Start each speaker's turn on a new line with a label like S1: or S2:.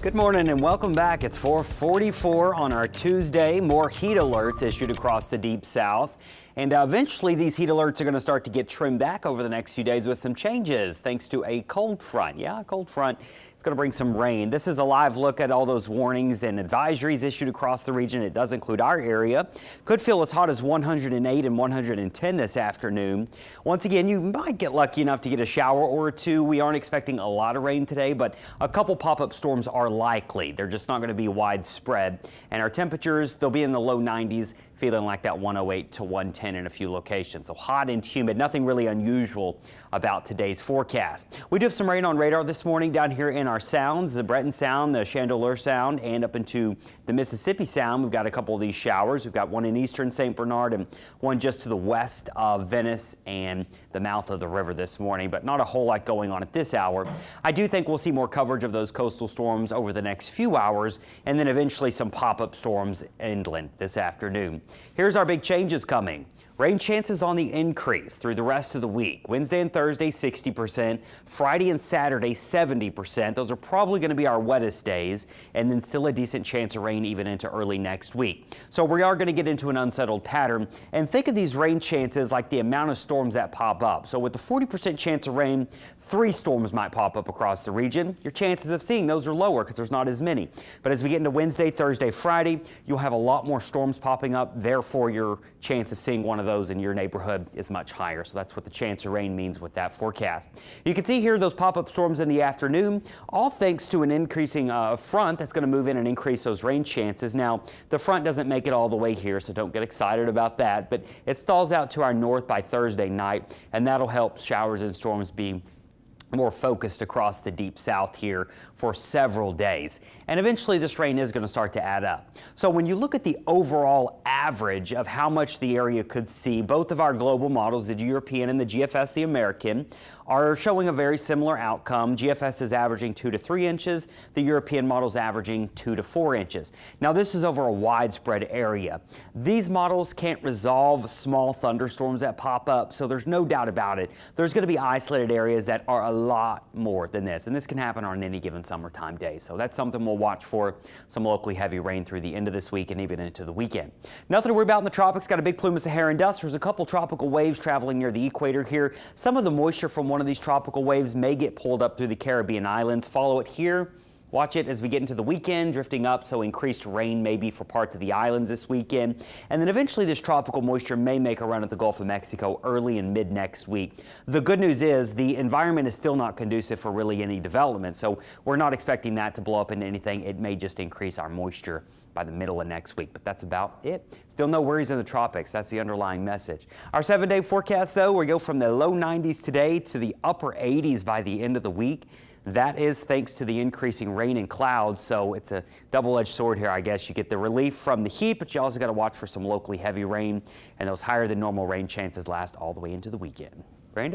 S1: Good morning and welcome back. It's 4:44 on our Tuesday. More heat alerts issued across the deep south. And eventually these heat alerts are going to start to get trimmed back over the next few days with some changes thanks to a cold front. Yeah, a cold front. It's going to bring some rain. This is a live look at all those warnings and advisories issued across the region. It does include our area. Could feel as hot as 108 and 110 this afternoon. Once again, you might get lucky enough to get a shower or two. We aren't expecting a lot of rain today, but a couple pop-up storms are likely. They're just not going to be widespread. And our temperatures, they'll be in the low 90s, feeling like that 108 to 110 in a few locations. So hot and humid, nothing really unusual about today's forecast. We do have some rain on radar this morning down here in our sounds, the Breton Sound, the Chandeleur Sound, and up into the Mississippi Sound. We've got a couple of these showers. We've got one in eastern St. Bernard and one just to the west of Venice and the mouth of the river this morning, but not a whole lot going on at this hour. I do think we'll see more coverage of those coastal storms over the next few hours, and then eventually some pop-up storms inland this afternoon. Here's our big changes coming. Rain chances on the increase through the rest of the week. Wednesday and Thursday, 60%. Friday and Saturday, 70%. Those are probably going to be our wettest days, and then still a decent chance of rain even into early next week. So we are going to get into an unsettled pattern, and think of these rain chances like the amount of storms that pop up. So with the 40% chance of rain, 3 storms might pop up across the region. Your chances of seeing those are lower because there's not as many. But as we get into Wednesday, Thursday, Friday, you'll have a lot more storms popping up. Therefore, your chance of seeing one of those in your neighborhood is much higher. So that's what the chance of rain means with that forecast. You can see here those pop-up storms in the afternoon, all thanks to an increasing front that's going to move in and increase those rain chances. Now, the front doesn't make it all the way here, so don't get excited about that. But it stalls out to our north by Thursday night, and that'll help showers and storms be more focused across the deep south here for several days. And eventually this rain is going to start to add up. So when you look at the overall average of how much the area could see, both of our global models, the European and the GFS, the American, are showing a very similar outcome. GFS is averaging 2 to 3 inches. The European model is averaging 2 to 4 inches. Now this is over a widespread area. These models can't resolve small thunderstorms that pop up, so there's no doubt about it. There's going to be isolated areas that are a lot more than this, and this can happen on any given summertime day. So that's something we'll watch for, some locally heavy rain through the end of this week and even into the weekend. Nothing to worry about in the tropics. Got a big plume of Saharan dust. There's a couple tropical waves traveling near the equator here. Some of the moisture from one of these tropical waves may get pulled up through the Caribbean islands. Follow it here. Watch it as we get into the weekend, drifting up, so increased rain maybe for parts of the islands this weekend. And then eventually this tropical moisture may make a run at the Gulf of Mexico early and mid next week. The good news is the environment is still not conducive for really any development, so we're not expecting that to blow up into anything. It may just increase our moisture by the middle of next week, but that's about it. Still no worries in the tropics. That's the underlying message. Our 7-day forecast, though, we go from the low 90s today to the upper 80s by the end of the week. That is thanks to the increasing rain and clouds, so it's a double-edged sword here, I guess. You get the relief from the heat, but you also got to watch for some locally heavy rain, and those higher than normal rain chances last all the way into the weekend. Brandon?